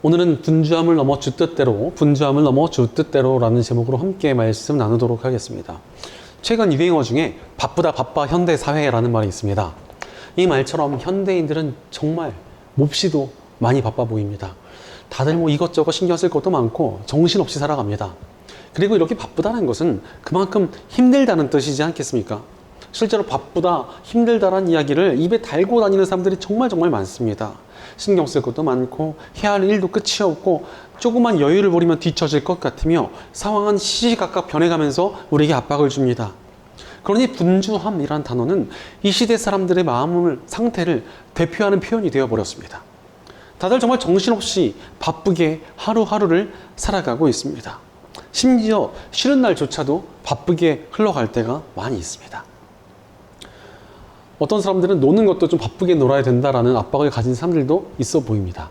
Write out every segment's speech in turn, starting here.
오늘은 분주함을 넘어 주 뜻대로, 분주함을 넘어 주 뜻대로라는 제목으로 함께 말씀 나누도록 하겠습니다. 최근 유행어 중에 바쁘다 바빠 현대사회라는 말이 있습니다. 이 말처럼 현대인들은 정말 몹시도 많이 바빠 보입니다. 다들 이것저것 신경 쓸 것도 많고 정신없이 살아갑니다. 그리고 이렇게 바쁘다는 것은 그만큼 힘들다는 뜻이지 않겠습니까? 실제로 바쁘다, 힘들다라는 이야기를 입에 달고 다니는 사람들이 정말 많습니다. 신경 쓸 것도 많고 해야 할 일도 끝이 없고 조금만 여유를 부리면 뒤처질 것 같으며 상황은 시시각각 변해가면서 우리에게 압박을 줍니다. 그러니 분주함이란 단어는 이 시대 사람들의 마음을, 상태를 대표하는 표현이 되어버렸습니다. 다들 정말 정신없이 바쁘게 하루하루를 살아가고 있습니다. 심지어 쉬는 날조차도 바쁘게 흘러갈 때가 많이 있습니다. 어떤 사람들은 노는 것도 좀 바쁘게 놀아야 된다라는 압박을 가진 사람들도 있어 보입니다.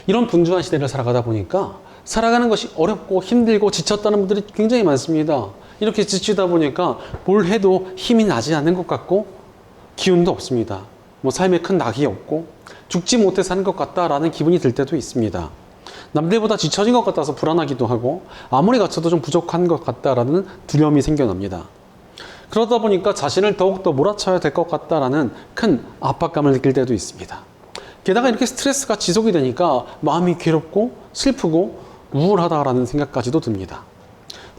이런 분주한 시대를 살아가다 보니까 살아가는 것이 어렵고 힘들고 지쳤다는 분들이 굉장히 많습니다. 이렇게 지치다 보니까 뭘 해도 힘이 나지 않는 것 같고 기운도 없습니다. 삶에 큰 낙이 없고 죽지 못해 사는 것 같다라는 기분이 들 때도 있습니다. 남들보다 지쳐진 것 같아서 불안하기도 하고 아무리 갖춰도 좀 부족한 것 같다라는 두려움이 생겨납니다. 그러다 보니까 자신을 더욱더 몰아쳐야 될 것 같다라는 큰 압박감을 느낄 때도 있습니다. 게다가 이렇게 스트레스가 지속이 되니까 마음이 괴롭고 슬프고 우울하다라는 생각까지도 듭니다.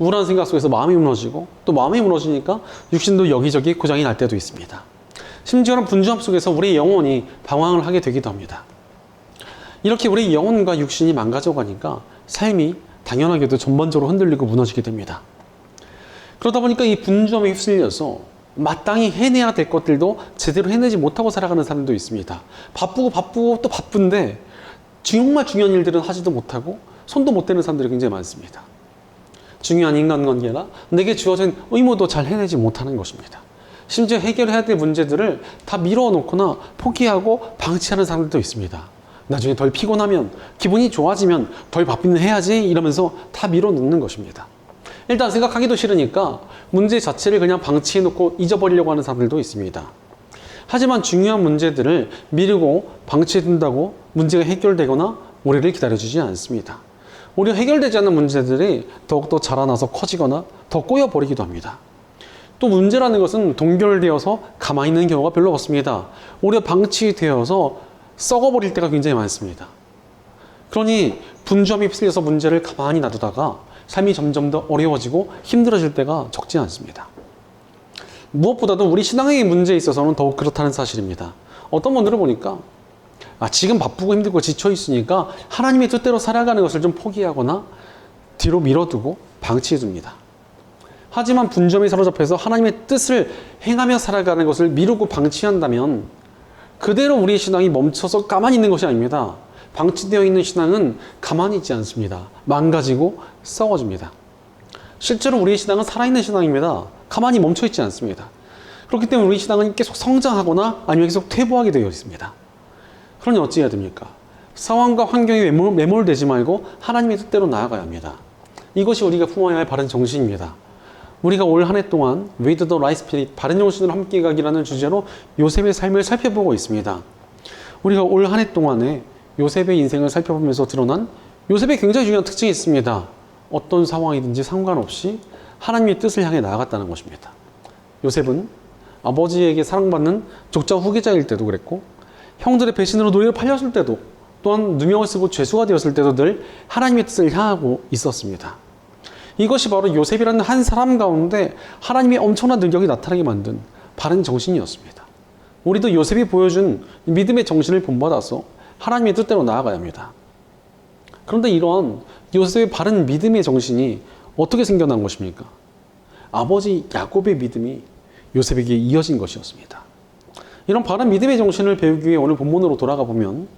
우울한 생각 속에서 마음이 무너지고 또 마음이 무너지니까 육신도 여기저기 고장이 날 때도 있습니다. 심지어는 분주함 속에서 우리의 영혼이 방황을 하게 되기도 합니다. 이렇게 우리의 영혼과 육신이 망가져가니까 삶이 당연하게도 전반적으로 흔들리고 무너지게 됩니다. 그러다 보니까 이 분주함에 휩쓸려서 마땅히 해내야 될 것들도 제대로 해내지 못하고 살아가는 사람도 있습니다. 바쁘고 또 바쁜데 정말 중요한 일들은 하지도 못하고 손도 못 대는 사람들이 굉장히 많습니다. 중요한 인간관계나 내게 주어진 의무도 잘 해내지 못하는 것입니다. 심지어 해결해야 될 문제들을 다 미뤄놓거나 포기하고 방치하는 사람들도 있습니다. 나중에 덜 피곤하면, 기분이 좋아지면 덜 바쁘면 해야지 이러면서 다 미뤄놓는 것입니다. 일단 생각하기도 싫으니까 문제 자체를 그냥 방치해놓고 잊어버리려고 하는 사람들도 있습니다. 하지만 중요한 문제들을 미루고 방치해둔다고 문제가 해결되거나 우리를 기다려주지 않습니다. 오히려 해결되지 않는 문제들이 더욱더 자라나서 커지거나 더 꼬여버리기도 합니다. 또 문제라는 것은 동결되어서 가만히 있는 경우가 별로 없습니다. 오히려 방치되어서 썩어버릴 때가 굉장히 많습니다. 그러니 분주함에 휩쓸려서 문제를 가만히 놔두다가 삶이 점점 더 어려워지고 힘들어질 때가 적지 않습니다. 무엇보다도 우리 신앙의 문제에 있어서는 더욱 그렇다는 사실입니다. 어떤 분들을 보니까 지금 바쁘고 힘들고 지쳐 있으니까 하나님의 뜻대로 살아가는 것을 좀 포기하거나 뒤로 밀어두고 방치해 둡니다. 하지만 분주함에 사로잡혀서 하나님의 뜻을 행하며 살아가는 것을 미루고 방치한다면 그대로 우리의 신앙이 멈춰서 가만히 있는 것이 아닙니다. 방치되어 있는 신앙은 가만히 있지 않습니다. 망가지고 썩어집니다. 실제로 우리의 신앙은 살아있는 신앙입니다. 가만히 멈춰있지 않습니다. 그렇기 때문에 우리 신앙은 계속 성장하거나 아니면 계속 퇴보하게 되어 있습니다. 그러니 어찌해야 됩니까? 상황과 환경에 매몰되지 말고 하나님의 뜻대로 나아가야 합니다. 이것이 우리가 품어야 할 바른 정신입니다. 우리가 올 한 해 동안 With the Right Spirit, 바른 정신으로 함께 가기라는 주제로 요셉의 삶을 살펴보고 있습니다. 우리가 올 한 해 동안에 요셉의 인생을 살펴보면서 드러난 요셉의 굉장히 중요한 특징이 있습니다. 어떤 상황이든지 상관없이 하나님의 뜻을 향해 나아갔다는 것입니다. 요셉은 아버지에게 사랑받는 족장 후계자일 때도 그랬고 형들의 배신으로 노예로 팔렸을 때도 또한 누명을 쓰고 죄수가 되었을 때도 늘 하나님의 뜻을 향하고 있었습니다. 이것이 바로 요셉이라는 한 사람 가운데 하나님의 엄청난 능력이 나타나게 만든 바른 정신이었습니다. 우리도 요셉이 보여준 믿음의 정신을 본받아서 하나님의 뜻대로 나아가야 합니다. 그런데 이런 요셉의 바른 믿음의 정신이 어떻게 생겨난 것입니까? 아버지 야곱의 믿음이 요셉에게 이어진 것이었습니다. 이런 바른 믿음의 정신을 배우기 위해 오늘 본문으로 돌아가 보면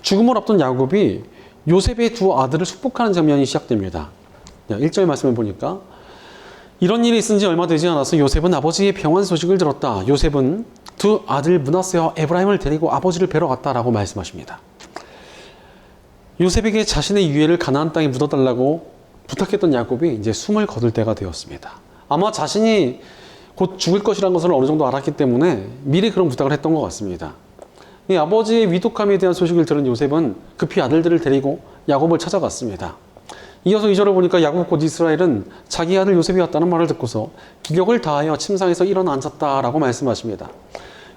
죽음을 앞둔 야곱이 요셉의 두 아들을 축복하는 장면이 시작됩니다. 1절 말씀을 보니까 이런 일이 있은 지 얼마 되지 않아서 요셉은 아버지의 병환 소식을 들었다. 요셉은 두 아들 므낫세와 에브라임을 데리고 아버지를 뵈러 갔다라고 말씀하십니다. 요셉에게 자신의 유해를 가나안 땅에 묻어달라고 부탁했던 야곱이 이제 숨을 거둘 때가 되었습니다. 아마 자신이 곧 죽을 것이라는 것을 어느 정도 알았기 때문에 미리 그런 부탁을 했던 것 같습니다. 이 아버지의 위독함에 대한 소식을 들은 요셉은 급히 아들들을 데리고 야곱을 찾아갔습니다. 이어서 2절을 보니까 야곱 곧 이스라엘은 자기 아들 요셉이 왔다는 말을 듣고서 기력을 다하여 침상에서 일어나 앉았다라고 말씀하십니다.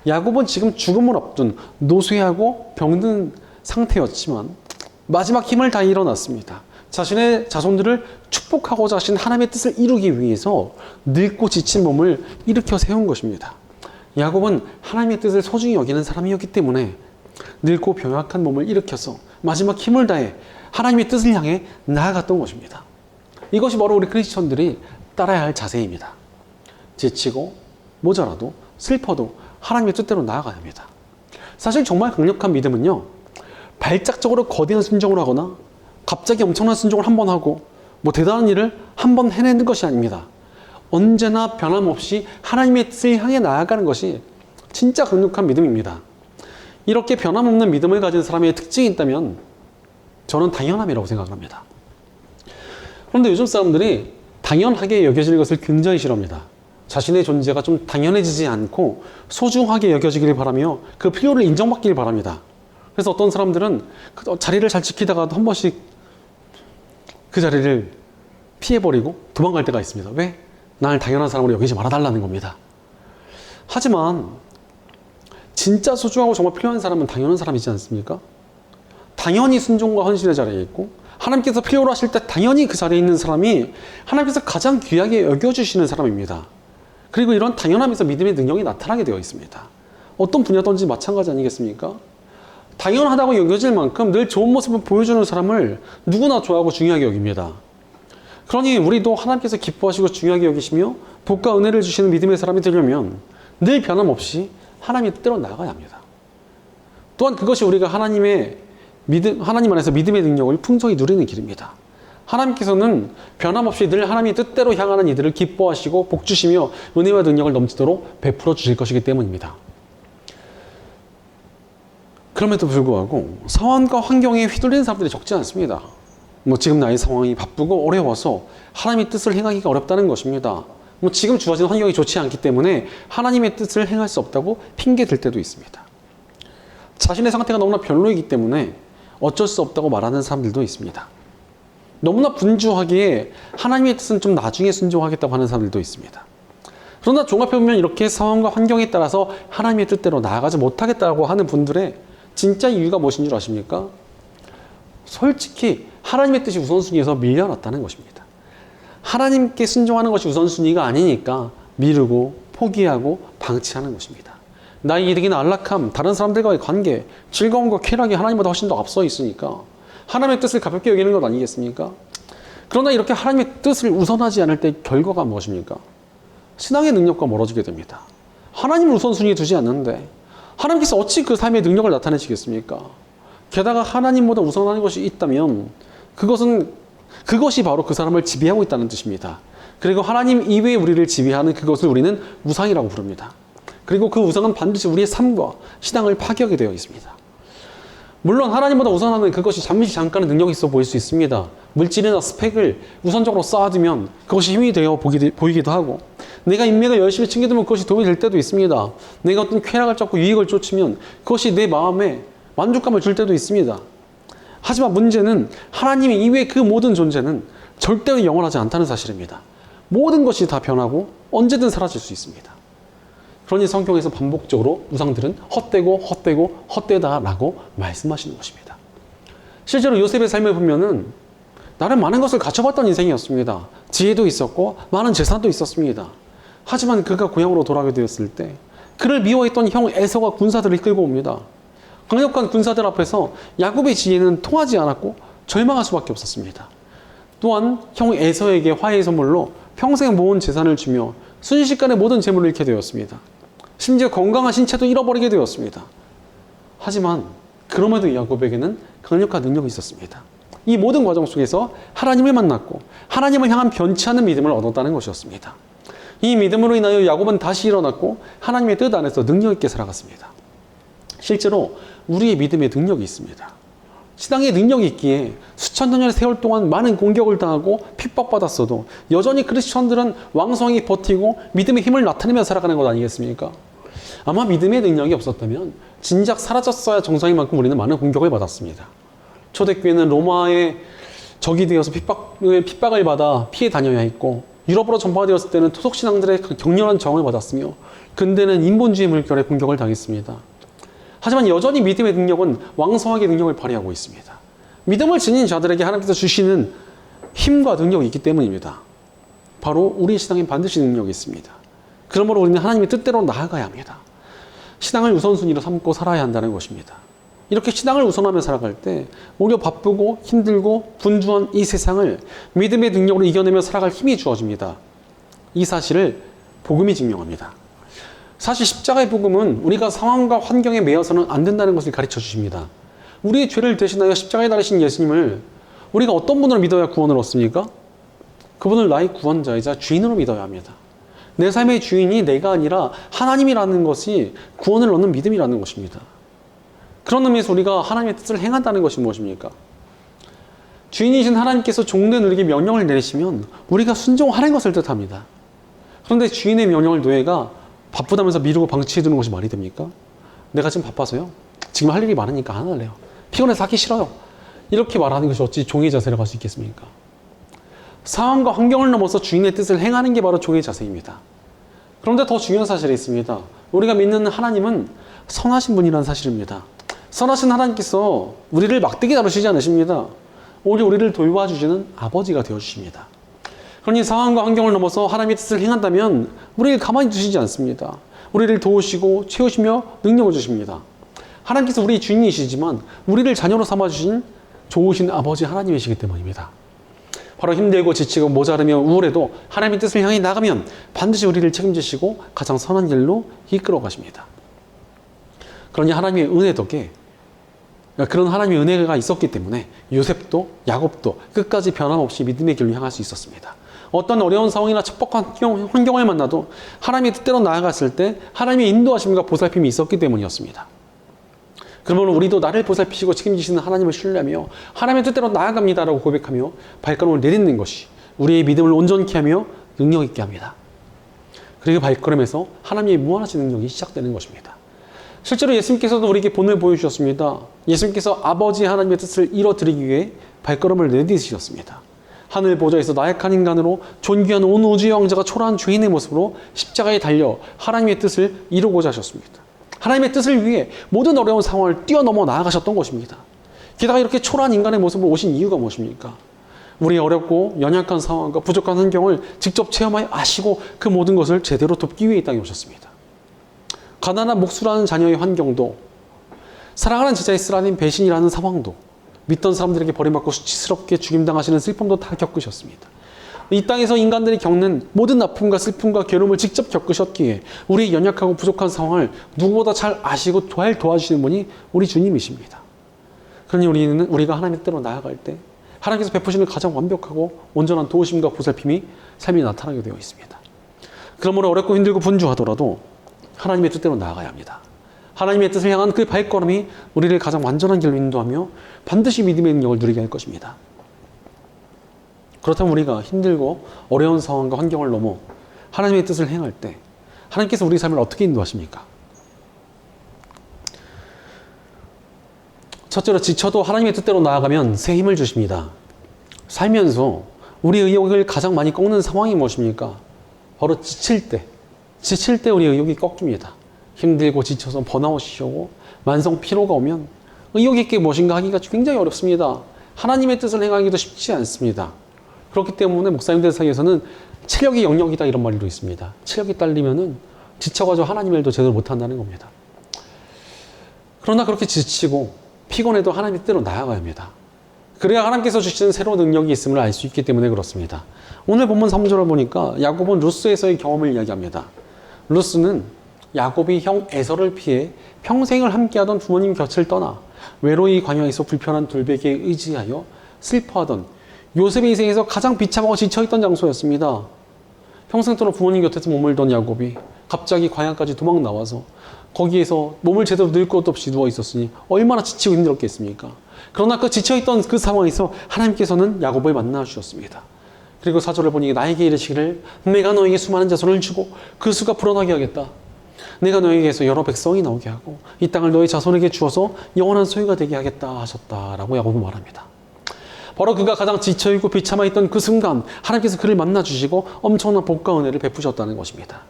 야곱은 지금 죽음을 앞둔 노쇠하고 병든 상태였지만 마지막 힘을 다해 일어났습니다. 자신의 자손들을 축복하고자 하신 하나님의 뜻을 이루기 위해서 늙고 지친 몸을 일으켜 세운 것입니다. 야곱은 하나님의 뜻을 소중히 여기는 사람이었기 때문에 늙고 병약한 몸을 일으켜서 마지막 힘을 다해 하나님의 뜻을 향해 나아갔던 것입니다. 이것이 바로 우리 크리스천들이 따라야 할 자세입니다. 지치고 모자라도 슬퍼도 하나님의 뜻대로 나아가야 합니다. 사실 정말 강력한 믿음은요, 발작적으로 거대한 순종을 하거나 갑자기 엄청난 순종을 한 번 하고 뭐 대단한 일을 한 번 해내는 것이 아닙니다. 언제나 변함없이 하나님의 뜻을 향해 나아가는 것이 진짜 강력한 믿음입니다. 이렇게 변함없는 믿음을 가진 사람의 특징이 있다면 저는 당연함이라고 생각합니다. 그런데 요즘 사람들이 당연하게 여겨질 것을 굉장히 싫어합니다. 자신의 존재가 좀 당연해지지 않고 소중하게 여겨지기를 바라며 그 필요를 인정받기를 바랍니다. 그래서 어떤 사람들은 자리를 잘 지키다가도 한 번씩 그 자리를 피해버리고 도망갈 때가 있습니다. 왜? 날 당연한 사람으로 여기지 말아달라는 겁니다. 하지만 진짜 소중하고 정말 필요한 사람은 당연한 사람이지 않습니까? 당연히 순종과 헌신의 자리에 있고 하나님께서 필요로 하실 때 당연히 그 자리에 있는 사람이 하나님께서 가장 귀하게 여겨주시는 사람입니다. 그리고 이런 당연함에서 믿음의 능력이 나타나게 되어 있습니다. 어떤 분야든지 마찬가지 아니겠습니까? 당연하다고 여겨질 만큼 늘 좋은 모습을 보여주는 사람을 누구나 좋아하고 중요하게 여깁니다. 그러니 우리도 하나님께서 기뻐하시고 중요하게 여기시며 복과 은혜를 주시는 믿음의 사람이 되려면 늘 변함없이 하나님의 뜻대로 나아가야 합니다. 또한 그것이 우리가 하나님 안에서 믿음의 능력을 풍성히 누리는 길입니다. 하나님께서는 변함없이 늘 하나님의 뜻대로 향하는 이들을 기뻐하시고 복 주시며 은혜와 능력을 넘치도록 베풀어 주실 것이기 때문입니다. 그럼에도 불구하고 상황과 환경에 휘둘리는 사람들이 적지 않습니다. 지금 나의 상황이 바쁘고 어려워서 하나님의 뜻을 행하기가 어렵다는 것입니다. 지금 주어진 환경이 좋지 않기 때문에 하나님의 뜻을 행할 수 없다고 핑계 댈 때도 있습니다. 자신의 상태가 너무나 별로이기 때문에 어쩔 수 없다고 말하는 사람들도 있습니다. 너무나 분주하기에 하나님의 뜻은 좀 나중에 순종하겠다고 하는 사람들도 있습니다. 그러나 종합해보면 이렇게 상황과 환경에 따라서 하나님의 뜻대로 나아가지 못하겠다고 하는 분들의 진짜 이유가 무엇인 줄 아십니까? 솔직히 하나님의 뜻이 우선순위에서 밀려났다는 것입니다. 하나님께 순종하는 것이 우선순위가 아니니까 미루고 포기하고 방치하는 것입니다. 나의 이득이나 안락함, 다른 사람들과의 관계, 즐거움과 쾌락이 하나님보다 훨씬 더 앞서 있으니까 하나님의 뜻을 가볍게 여기는 것 아니겠습니까? 그러나 이렇게 하나님의 뜻을 우선하지 않을 때 결과가 무엇입니까? 신앙의 능력과 멀어지게 됩니다. 하나님을 우선순위에 두지 않는데 하나님께서 어찌 그 삶의 능력을 나타내시겠습니까? 게다가 하나님보다 우선하는 것이 있다면 그것이 바로 그 사람을 지배하고 있다는 뜻입니다. 그리고 하나님 이외에 우리를 지배하는 그것을 우리는 우상이라고 부릅니다. 그리고 그 우상은 반드시 우리의 삶과 신앙을 파괴하게 되어 있습니다. 물론 하나님보다 우선하는 그것이 잠깐의 능력이 있어 보일 수 있습니다. 물질이나 스펙을 우선적으로 쌓아두면 그것이 힘이 되어 보이기도 하고, 내가 인맥을 열심히 챙겨두면 그것이 도움이 될 때도 있습니다. 내가 어떤 쾌락을 찾고 유익을 쫓으면 그것이 내 마음에 만족감을 줄 때도 있습니다. 하지만 문제는 하나님 이외의 그 모든 존재는 절대로 영원하지 않다는 사실입니다. 모든 것이 다 변하고 언제든 사라질 수 있습니다. 그러니 성경에서 반복적으로 우상들은 헛되다라고 말씀하시는 것입니다. 실제로 요셉의 삶을 보면은 나름 많은 것을 갖춰봤던 인생이었습니다. 지혜도 있었고 많은 재산도 있었습니다. 하지만 그가 고향으로 돌아가게 되었을 때 그를 미워했던 형 에서가 군사들을 이끌고 옵니다. 강력한 군사들 앞에서 야곱의 지혜는 통하지 않았고 절망할 수밖에 없었습니다. 또한 형 에서에게 화해의 선물로 평생 모은 재산을 주며 순식간에 모든 재물을 잃게 되었습니다. 심지어 건강한 신체도 잃어버리게 되었습니다. 하지만 그럼에도 야곱에게는 강력한 능력이 있었습니다. 이 모든 과정 속에서 하나님을 만났고 하나님을 향한 변치 않는 믿음을 얻었다는 것이었습니다. 이 믿음으로 인하여 야곱은 다시 일어났고 하나님의 뜻 안에서 능력 있게 살아갔습니다. 실제로 우리의 믿음에 능력이 있습니다. 신앙의 능력이 있기에 수천 년의 세월 동안 많은 공격을 당하고 핍박받았어도 여전히 크리스천들은 왕성히 버티고 믿음의 힘을 나타내며 살아가는 것 아니겠습니까? 아마 믿음의 능력이 없었다면 진작 사라졌어야 정상인 만큼 우리는 많은 공격을 받았습니다. 초대교회는 로마의 적이 되어서 핍박을 받아 피해 다녀야 했고, 유럽으로 전파되었을 때는 토속신앙들의 격렬한 저항을 받았으며, 근대는 인본주의 물결에 공격을 당했습니다. 하지만 여전히 믿음의 능력은 왕성하게 능력을 발휘하고 있습니다. 믿음을 지닌 자들에게 하나님께서 주시는 힘과 능력이 있기 때문입니다. 바로 우리 신앙에 반드시 능력이 있습니다. 그러므로 우리는 하나님의 뜻대로 나아가야 합니다. 신앙을 우선순위로 삼고 살아야 한다는 것입니다. 이렇게 신앙을 우선하며 살아갈 때 오히려 바쁘고 힘들고 분주한 이 세상을 믿음의 능력으로 이겨내며 살아갈 힘이 주어집니다. 이 사실을 복음이 증명합니다. 사실 십자가의 복음은 우리가 상황과 환경에 매여서는 안 된다는 것을 가르쳐 주십니다. 우리의 죄를 대신하여 십자가에 달리신 예수님을 우리가 어떤 분으로 믿어야 구원을 얻습니까? 그분을 나의 구원자이자 주인으로 믿어야 합니다. 내 삶의 주인이 내가 아니라 하나님이라는 것이 구원을 얻는 믿음이라는 것입니다. 그런 의미에서 우리가 하나님의 뜻을 행한다는 것이 무엇입니까? 주인이신 하나님께서 종된 우리에게 명령을 내리시면 우리가 순종하는 것을 뜻합니다. 그런데 주인의 명령을 노예가 바쁘다면서 미루고 방치해두는 것이 말이 됩니까? 내가 지금 바빠서요. 지금 할 일이 많으니까 안 할래요. 피곤해서 하기 싫어요. 이렇게 말하는 것이 어찌 종의 자세로 갈 수 있겠습니까? 상황과 환경을 넘어서 주인의 뜻을 행하는 게 바로 종의 자세입니다. 그런데 더 중요한 사실이 있습니다. 우리가 믿는 하나님은 선하신 분이라는 사실입니다. 선하신 하나님께서 우리를 막대기 다루시지 않으십니다. 오히려 우리를 돌봐주시는 아버지가 되어주십니다. 그러니 상황과 환경을 넘어서 하나님의 뜻을 행한다면 우리를 가만히 두시지 않습니다. 우리를 도우시고 채우시며 능력을 주십니다. 하나님께서 우리의 주인이시지만 우리를 자녀로 삼아주신 좋으신 아버지 하나님이시기 때문입니다. 바로 힘들고 지치고 모자르며 우울해도 하나님의 뜻을 향해 나가면 반드시 우리를 책임지시고 가장 선한 길로 이끌어 가십니다. 그러니 하나님의 은혜 덕에 그런 하나님의 은혜가 있었기 때문에 요셉도 야곱도 끝까지 변함없이 믿음의 길로 향할 수 있었습니다. 어떤 어려운 상황이나 척박한 환경을 만나도 하나님의 뜻대로 나아갔을 때 하나님의 인도하심과 보살핌이 있었기 때문이었습니다. 그러면 우리도 나를 보살피시고 책임지시는 하나님을 신뢰하며 하나님의 뜻대로 나아갑니다라고 고백하며 발걸음을 내딛는 것이 우리의 믿음을 온전케 하며 능력 있게 합니다. 그리고 발걸음에서 하나님의 무한하신 능력이 시작되는 것입니다. 실제로 예수님께서도 우리에게 본을 보여주셨습니다. 예수님께서 아버지 하나님의 뜻을 이뤄드리기 위해 발걸음을 내딛으셨습니다. 하늘 보좌에서 나약한 인간으로 존귀한 온 우주의 왕자가 초라한 죄인의 모습으로 십자가에 달려 하나님의 뜻을 이루고자 하셨습니다. 하나님의 뜻을 위해 모든 어려운 상황을 뛰어넘어 나아가셨던 것입니다. 게다가 이렇게 초라한 인간의 모습으로 오신 이유가 무엇입니까? 우리의 어렵고 연약한 상황과 부족한 환경을 직접 체험하여 아시고 그 모든 것을 제대로 돕기 위해 이 땅에 오셨습니다. 가난한 목수라는 자녀의 환경도, 사랑하는 제자의 쓰라린 배신이라는 상황도, 믿던 사람들에게 버림받고 수치스럽게 죽임당하시는 슬픔도 다 겪으셨습니다. 이 땅에서 인간들이 겪는 모든 아픔과 슬픔과 괴로움을 직접 겪으셨기에 우리의 연약하고 부족한 상황을 누구보다 잘 아시고 잘 도와주시는 분이 우리 주님이십니다. 그러니 우리가 하나님의 뜻대로 나아갈 때 하나님께서 베푸시는 가장 완벽하고 온전한 도우심과 보살핌이 삶에 나타나게 되어 있습니다. 그러므로 어렵고 힘들고 분주하더라도 하나님의 뜻대로 나아가야 합니다. 하나님의 뜻을 향한 그 발걸음이 우리를 가장 완전한 길로 인도하며 반드시 믿음의 능력을 누리게 할 것입니다. 그렇다면 우리가 힘들고 어려운 상황과 환경을 넘어 하나님의 뜻을 행할 때 하나님께서 우리 삶을 어떻게 인도하십니까? 첫째로 지쳐도 하나님의 뜻대로 나아가면 새 힘을 주십니다. 살면서 우리의 의욕을 가장 많이 꺾는 상황이 무엇입니까? 바로 지칠 때 우리의 의욕이 꺾입니다. 힘들고 지쳐서 번아웃이 오고 만성 피로가 오면 의욕 있게 무엇인가 하기가 굉장히 어렵습니다. 하나님의 뜻을 행하기도 쉽지 않습니다. 그렇기 때문에 목사님들 사이에서는 체력이 영역이다 이런 말도 있습니다. 체력이 딸리면은 지쳐가지고 하나님의 일도 제대로 못한다는 겁니다. 그러나 그렇게 지치고 피곤해도 하나님의 뜻대로 나아가야 합니다. 그래야 하나님께서 주시는 새로운 능력이 있음을 알 수 있기 때문에 그렇습니다. 오늘 본문 3절을 보니까 야곱은 루스에서의 경험을 이야기합니다. 루스는 야곱이 형 에서를 피해 평생을 함께하던 부모님 곁을 떠나 외로이 광야에서 불편한 돌베개에 의지하여 슬퍼하던 요셉의 인생에서 가장 비참하고 지쳐있던 장소였습니다. 평생토록 부모님 곁에서 머물던 야곱이 갑자기 광야까지 도망 나와서 거기에서 몸을 제대로 늘 것도 없이 누워 있었으니 얼마나 지치고 힘들었겠습니까? 그러나 그 지쳐있던 그 상황에서 하나님께서는 야곱을 만나 주셨습니다. 그리고 4절을 보니 나에게 이르시기를 내가 너에게 수많은 자손을 주고 그 수가 불어나게 하겠다. 내가 너에게서 여러 백성이 나오게 하고 이 땅을 너의 자손에게 주어서 영원한 소유가 되게 하겠다 하셨다라고 야곱은 말합니다. 바로 그가 가장 지쳐있고 비참해 있던 그 순간 하나님께서 그를 만나주시고 엄청난 복과 은혜를 베푸셨다는 것입니다.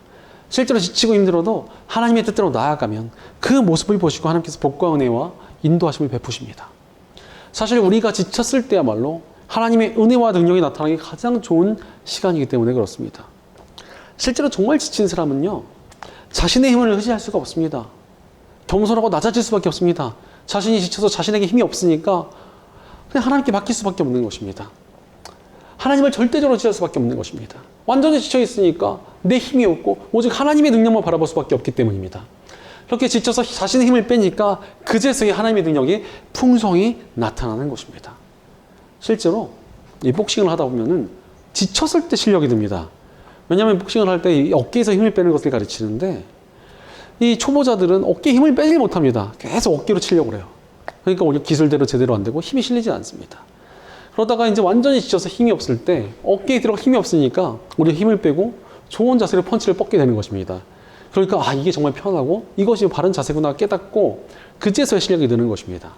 실제로 지치고 힘들어도 하나님의 뜻대로 나아가면 그 모습을 보시고 하나님께서 복과 은혜와 인도하심을 베푸십니다. 사실 우리가 지쳤을 때야말로 하나님의 은혜와 능력이 나타나기 가장 좋은 시간이기 때문에 그렇습니다. 실제로 정말 지친 사람은요, 자신의 힘을 의지할 수가 없습니다. 겸손하고 낮아질 수밖에 없습니다. 자신이 지쳐서 자신에게 힘이 없으니까 그냥 하나님께 맡길 수밖에 없는 것입니다. 하나님을 절대적으로 의지할 수밖에 없는 것입니다. 완전히 지쳐 있으니까 내 힘이 없고 오직 하나님의 능력만 바라볼 수밖에 없기 때문입니다. 그렇게 지쳐서 자신의 힘을 빼니까 그제서야 하나님의 능력이 풍성히 나타나는 것입니다. 실제로 이 복싱을 하다 보면은 지쳤을 때 실력이 듭니다. 왜냐하면 복싱을 할 때 어깨에서 힘을 빼는 것을 가르치는데 이 초보자들은 어깨에 힘을 빼지 못합니다. 계속 어깨로 치려고 해요. 그러니까 오히려 기술대로 제대로 안 되고 힘이 실리지 않습니다. 그러다가 이제 완전히 지쳐서 힘이 없을 때 어깨에 들어가 힘이 없으니까 우리가 힘을 빼고 좋은 자세로 펀치를 뻗게 되는 것입니다. 그러니까 이게 정말 편하고 이것이 바른 자세구나 깨닫고 그제서야 실력이 느는 것입니다.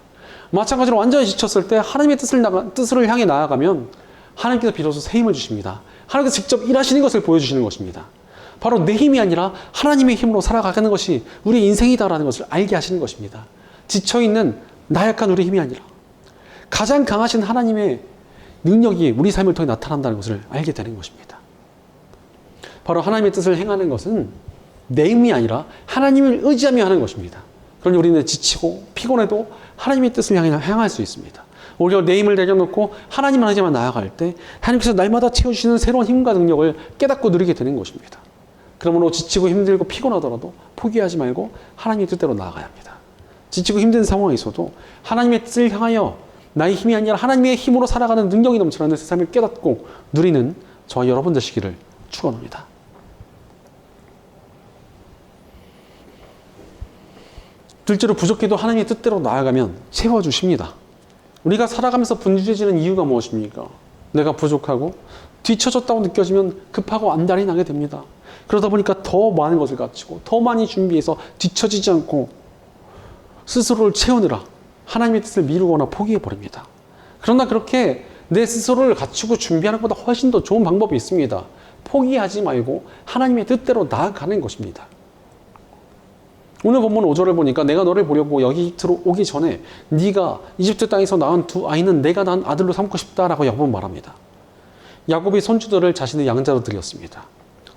마찬가지로 완전히 지쳤을 때 하나님의 뜻을 향해 나아가면 하나님께서 비로소 새 힘을 주십니다. 하나님께서 직접 일하시는 것을 보여주시는 것입니다. 바로 내 힘이 아니라 하나님의 힘으로 살아가는 것이 우리의 인생이다라는 것을 알게 하시는 것입니다. 지쳐있는 나약한 우리의 힘이 아니라 가장 강하신 하나님의 능력이 우리 삶을 통해 나타난다는 것을 알게 되는 것입니다. 바로 하나님의 뜻을 행하는 것은 내 힘이 아니라 하나님을 의지하며 하는 것입니다. 그러니 우리는 지치고 피곤해도 하나님의 뜻을 향할 수 있습니다. 오히려 내 힘을 내려놓고 하나님을 의지만 나아갈 때 하나님께서 날마다 채워주시는 새로운 힘과 능력을 깨닫고 누리게 되는 것입니다. 그러므로 지치고 힘들고 피곤하더라도 포기하지 말고 하나님의 뜻대로 나아가야 합니다. 지치고 힘든 상황에 있어도 하나님의 뜻을 향하여 나의 힘이 아니라 하나님의 힘으로 살아가는 능력이 넘쳐나는 세상을 깨닫고 누리는 저와 여러분 되시기를 축원합니다. 둘째로 부족해도 하나님의 뜻대로 나아가면 채워주십니다. 우리가 살아가면서 분주해지는 이유가 무엇입니까? 내가 부족하고 뒤처졌다고 느껴지면 급하고 안달이 나게 됩니다. 그러다 보니까 더 많은 것을 갖추고 더 많이 준비해서 뒤처지지 않고 스스로를 채우느라 하나님의 뜻을 미루거나 포기해버립니다. 그러나 그렇게 내 스스로를 갖추고 준비하는 것보다 훨씬 더 좋은 방법이 있습니다. 포기하지 말고 하나님의 뜻대로 나아가는 것입니다. 오늘 본문 5절을 보니까 내가 너를 보려고 여기 이집트로 오기 전에 네가 이집트 땅에서 낳은 두 아이는 내가 낳은 아들로 삼고 싶다라고 야곱은 말합니다. 야곱이 손주들을 자신의 양자로 드렸습니다.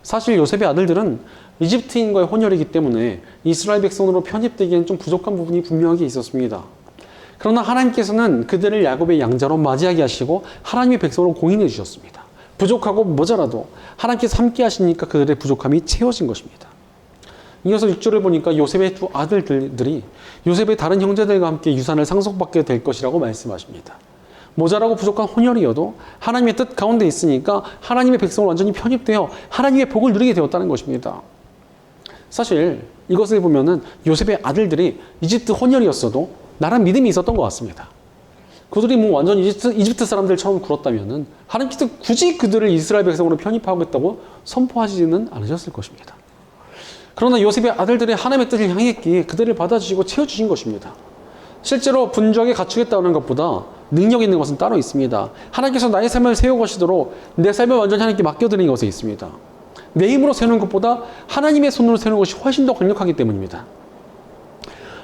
사실 요셉의 아들들은 이집트인과의 혼혈이기 때문에 이스라엘 백성으로 편입되기엔 좀 부족한 부분이 분명하게 있었습니다. 그러나 하나님께서는 그들을 야곱의 양자로 맞이하게 하시고 하나님의 백성으로 공인해 주셨습니다. 부족하고 모자라도 하나님께서 함께 하시니까 그들의 부족함이 채워진 것입니다. 이어서 6절을 보니까 요셉의 두 아들들이 요셉의 다른 형제들과 함께 유산을 상속받게 될 것이라고 말씀하십니다. 모자라고 부족한 혼혈이어도 하나님의 뜻 가운데 있으니까 하나님의 백성을 완전히 편입되어 하나님의 복을 누리게 되었다는 것입니다. 사실 이것을 보면은 요셉의 아들들이 이집트 혼혈이었어도 나름 믿음이 있었던 것 같습니다. 그들이 뭐 완전 이집트 사람들처럼 굴었다면은 하나님께서 굳이 그들을 이스라엘 백성으로 편입하겠다고 선포하지는 않으셨을 것입니다. 그러나 요셉의 아들들이 하나님의 뜻을 향했기에 그들을 받아주시고 채워주신 것입니다. 실제로 분주하게 갖추겠다는 것보다 능력 있는 것은 따로 있습니다. 하나님께서 나의 삶을 세워가시도록 내 삶을 완전히 하나님께 맡겨드리는 것이 있습니다. 내 힘으로 세우는 것보다 하나님의 손으로 세우는 것이 훨씬 더 강력하기 때문입니다.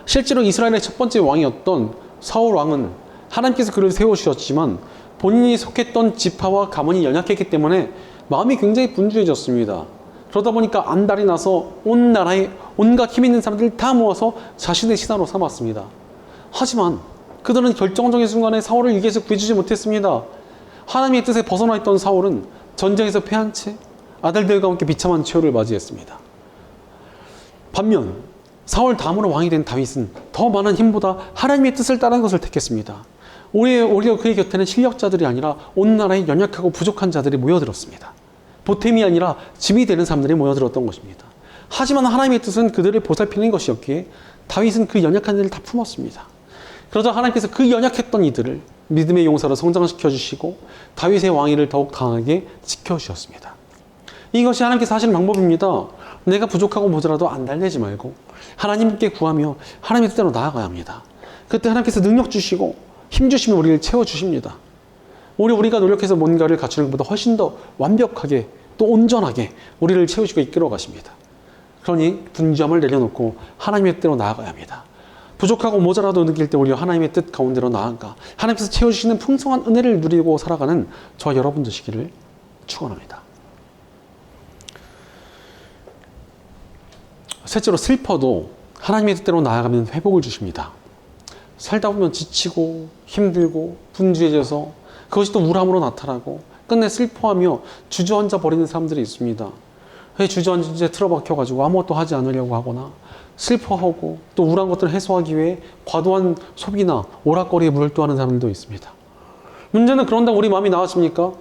실제로 이스라엘의 첫 번째 왕이었던 사울 왕은 하나님께서 그를 세우셨지만 본인이 속했던 지파와 가문이 연약했기 때문에 마음이 굉장히 분주해졌습니다. 그러다 보니까 안달이 나서 온 나라에 온갖 힘 있는 사람들을 다 모아서 자신의 신하로 삼았습니다. 하지만 그들은 결정적인 순간에 사울을 위기에서 구해주지 못했습니다. 하나님의 뜻에 벗어나 있던 사울은 전쟁에서 패한 채 아들들과 함께 비참한 최후를 맞이했습니다. 반면 사울 다음으로 왕이 된 다윗은 더 많은 힘보다 하나님의 뜻을 따르는 것을 택했습니다. 오히려 그의 곁에는 실력자들이 아니라 온 나라에 연약하고 부족한 자들이 모여들었습니다. 보탬이 아니라 짐이 되는 사람들이 모여들었던 것입니다. 하지만 하나님의 뜻은 그들을 보살피는 것이었기에 다윗은 그 연약한 이들을 다 품었습니다. 그러자 하나님께서 그 연약했던 이들을 믿음의 용사로 성장시켜 주시고 다윗의 왕위를 더욱 강하게 지켜주셨습니다. 이것이 하나님께서 하시는 방법입니다. 내가 부족하고 모자라도 안달내지 말고 하나님께 구하며 하나님의 뜻대로 나아가야 합니다. 그때 하나님께서 능력 주시고 힘 주시면 우리를 채워주십니다. 우리가 노력해서 뭔가를 갖추는 것보다 훨씬 더 완벽하게 또 온전하게 우리를 채우시고 이끌어 가십니다. 그러니 분주함을 내려놓고 하나님의 뜻대로 나아가야 합니다. 부족하고 모자라도 느낄 때 우리가 하나님의 뜻 가운데로 나아가 하나님께서 채워주시는 풍성한 은혜를 누리고 살아가는 저와 여러분 되시기를 축원합니다. 셋째로, 슬퍼도 하나님의 뜻대로 나아가면 회복을 주십니다. 살다 보면 지치고 힘들고 분주해져서 그것이 또 우울함으로 나타나고 끝내 슬퍼하며 주저앉아 버리는 사람들이 있습니다. 주저앉은 채 틀어박혀가지고 아무것도 하지 않으려고 하거나 슬퍼하고 또 우울한 것들을 해소하기 위해 과도한 소비나 오락거리에 몰두하는 사람들도 있습니다. 문제는 그런다고 우리 마음이 나아집니까?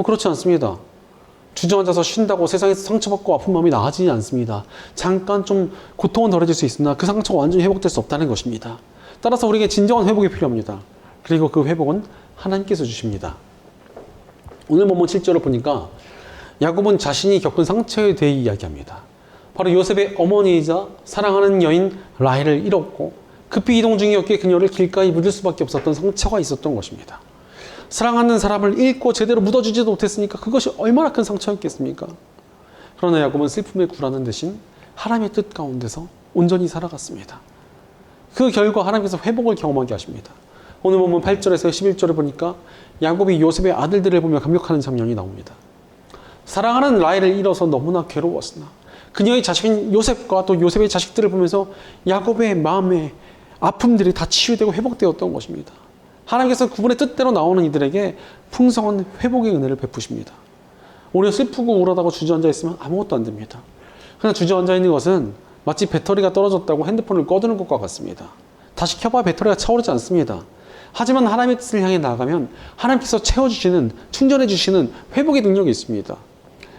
그렇지 않습니다. 주저앉아서 쉰다고 세상에서 상처받고 아픈 마음이 나아지지 않습니다. 잠깐 좀 고통은 덜해질 수 있으나 그 상처가 완전히 회복될 수 없다는 것입니다. 따라서 우리에게 진정한 회복이 필요합니다. 그리고 그 회복은 하나님께서 주십니다. 오늘 본문 7절을 보니까 야곱은 자신이 겪은 상처에 대해 이야기합니다. 바로 요셉의 어머니이자 사랑하는 여인 라헬을 잃었고 급히 이동 중이었기에 그녀를 길가에 묻을 수밖에 없었던 상처가 있었던 것입니다. 사랑하는 사람을 잃고 제대로 묻어주지도 못했으니까 그것이 얼마나 큰 상처였겠습니까? 그러나 야곱은 슬픔에 굴하는 대신 하나님의 뜻 가운데서 온전히 살아갔습니다. 그 결과 하나님께서 회복을 경험하게 하십니다. 오늘 보면 8절에서 11절을 보니까 야곱이 요셉의 아들들을 보며 감격하는 장면이 나옵니다. 사랑하는 라헬을 잃어서 너무나 괴로웠으나 그녀의 자식인 요셉과 또 요셉의 자식들을 보면서 야곱의 마음의 아픔들이 다 치유되고 회복되었던 것입니다. 하나님께서 그분의 뜻대로 나오는 이들에게 풍성한 회복의 은혜를 베푸십니다. 오히려 슬프고 우울하다고 주저앉아 있으면 아무것도 안 됩니다. 그냥 주저앉아 있는 것은 마치 배터리가 떨어졌다고 핸드폰을 꺼두는 것과 같습니다. 다시 켜봐야 배터리가 차오르지 않습니다. 하지만 하나님의 뜻을 향해 나아가면 하나님께서 채워주시는, 충전해주시는 회복의 능력이 있습니다.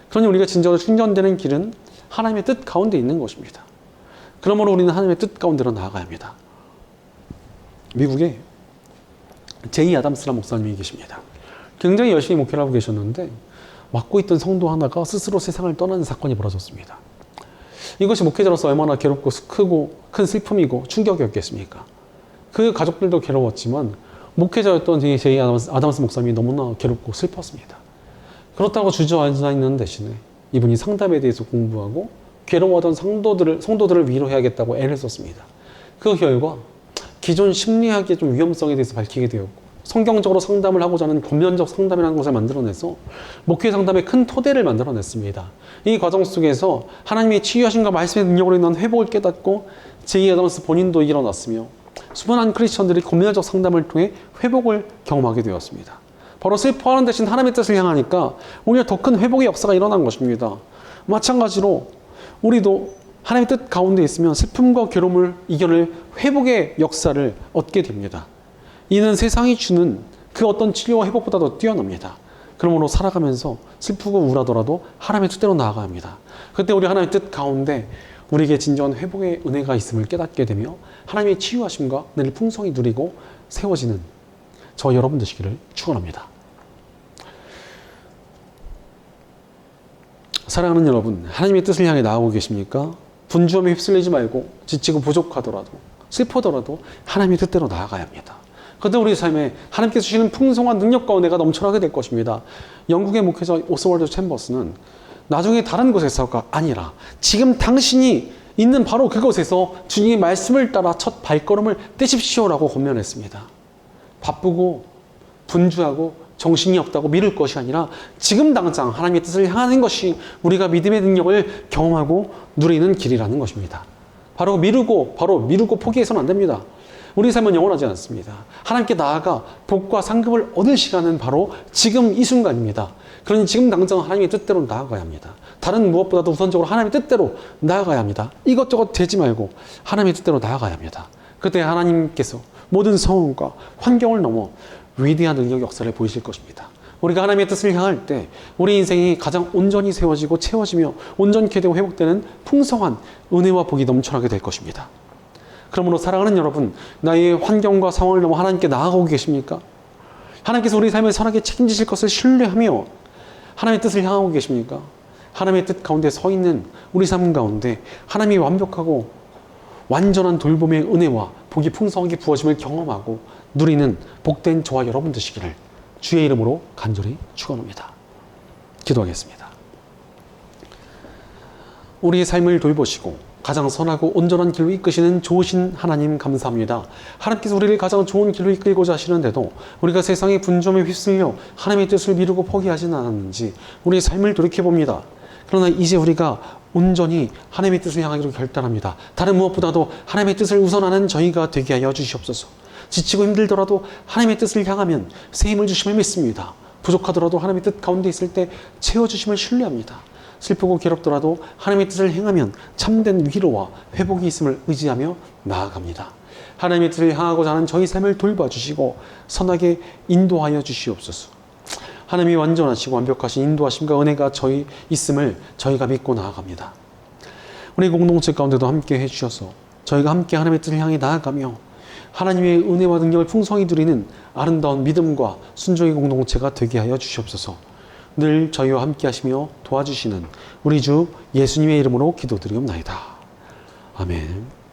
그러니 우리가 진정으로 충전되는 길은 하나님의 뜻 가운데 있는 것입니다. 그러므로 우리는 하나님의 뜻 가운데로 나아가야 합니다. 미국에 제이 아담스라는 목사님이 계십니다. 굉장히 열심히 목회를 하고 계셨는데 맡고 있던 성도 하나가 스스로 세상을 떠나는 사건이 벌어졌습니다. 이것이 목회자로서 얼마나 괴롭고 크고 큰 슬픔이고 충격이었겠습니까? 그 가족들도 괴로웠지만 목회자였던 제이 아담스 목사님이 너무나 괴롭고 슬펐습니다. 그렇다고 주저앉아 있는 대신에 이분이 상담에 대해서 공부하고 괴로워하던 성도들을 위로해야겠다고 애를 썼습니다. 그 결과 기존 심리학의 좀 위험성에 대해서 밝히게 되었고 성경적으로 상담을 하고자 하는 권면적 상담이라는 것을 만들어내서 목회 상담의 큰 토대를 만들어냈습니다. 이 과정 속에서 하나님의 치유하심과 말씀의 능력으로 인한 회복을 깨닫고 제이 아담스 본인도 일어났으며 수많은 크리스천들이 권면적 상담을 통해 회복을 경험하게 되었습니다. 바로 슬퍼하는 대신 하나님의 뜻을 향하니까 오히려 더 큰 회복의 역사가 일어난 것입니다. 마찬가지로 우리도 하나님의 뜻 가운데 있으면 슬픔과 괴로움을 이겨낼 회복의 역사를 얻게 됩니다. 이는 세상이 주는 그 어떤 치료와 회복보다도 뛰어납니다. 그러므로 살아가면서 슬프고 우울하더라도 하나님의 뜻대로 나아가야 합니다. 그때 우리 하나님의 뜻 가운데 우리에게 진정한 회복의 은혜가 있음을 깨닫게 되며 하나님의 치유하심과 은혜를 풍성히 누리고 세워지는 저 여러분 되시기를 축원합니다. 사랑하는 여러분, 하나님의 뜻을 향해 나아가고 계십니까? 분주함에 휩쓸리지 말고 지치고 부족하더라도 슬퍼더라도 하나님의 뜻대로 나아가야 합니다. 그때 우리 삶에 하나님께서 주시는 풍성한 능력과 은혜가 넘쳐나게 될 것입니다. 영국의 목회자 오스월드 챔버스는 나중에 다른 곳에서가 아니라 지금 당신이 있는 바로 그곳에서 주님의 말씀을 따라 첫 발걸음을 떼십시오라고 권면했습니다. 바쁘고 분주하고 정신이 없다고 미룰 것이 아니라 지금 당장 하나님의 뜻을 향하는 것이 우리가 믿음의 능력을 경험하고 누리는 길이라는 것입니다. 바로 미루고 포기해서는 안 됩니다. 우리 삶은 영원하지 않습니다. 하나님께 나아가 복과 상급을 얻을 시간은 바로 지금 이 순간입니다. 그러니 지금 당장 하나님의 뜻대로 나아가야 합니다. 다른 무엇보다도 우선적으로 하나님의 뜻대로 나아가야 합니다. 이것저것 되지 말고 하나님의 뜻대로 나아가야 합니다. 그때 하나님께서 모든 상황과 환경을 넘어 위대한 능력 역사를 보이실 것입니다. 우리가 하나님의 뜻을 향할 때 우리 인생이 가장 온전히 세워지고 채워지며 온전케 되고 회복되는 풍성한 은혜와 복이 넘쳐나게 될 것입니다. 그러므로 사랑하는 여러분, 나의 환경과 상황을 넘어 하나님께 나아가고 계십니까? 하나님께서 우리 삶을 선하게 책임지실 것을 신뢰하며 하나님의 뜻을 향하고 계십니까? 하나님의 뜻 가운데 서 있는 우리 삶 가운데 하나님이 완벽하고 완전한 돌봄의 은혜와 복이 풍성하게 부어짐을 경험하고 누리는 복된 저와 여러분 되시기를 주의 이름으로 간절히 축원합니다. 기도하겠습니다. 우리의 삶을 돌보시고 가장 선하고 온전한 길로 이끄시는 좋으신 하나님 감사합니다. 하나님께서 우리를 가장 좋은 길로 이끌고자 하시는데도 우리가 세상의 분점에 휩쓸려 하나님의 뜻을 미루고 포기하지는 않았는지 우리의 삶을 돌이켜봅니다. 그러나 이제 우리가 온전히 하나님의 뜻을 향하기로 결단합니다. 다른 무엇보다도 하나님의 뜻을 우선하는 저희가 되게 하여 주시옵소서. 지치고 힘들더라도 하나님의 뜻을 향하면 새 힘을 주심을 믿습니다. 부족하더라도 하나님의 뜻 가운데 있을 때 채워주심을 신뢰합니다. 슬프고 괴롭더라도 하나님의 뜻을 행하면 참된 위로와 회복이 있음을 의지하며 나아갑니다. 하나님의 뜻을 향하고자 하는 저희 삶을 돌봐주시고 선하게 인도하여 주시옵소서. 하나님이 완전하시고 완벽하신 인도하심과 은혜가 저희 있음을 저희가 믿고 나아갑니다. 우리 공동체 가운데도 함께 해주셔서 저희가 함께 하나님의 뜻을 향해 나아가며 하나님의 은혜와 능력을 풍성히 누리는 아름다운 믿음과 순종의 공동체가 되게 하여 주시옵소서. 늘 저희와 함께 하시며 도와주시는 우리 주 예수님의 이름으로 기도드리옵나이다. 아멘.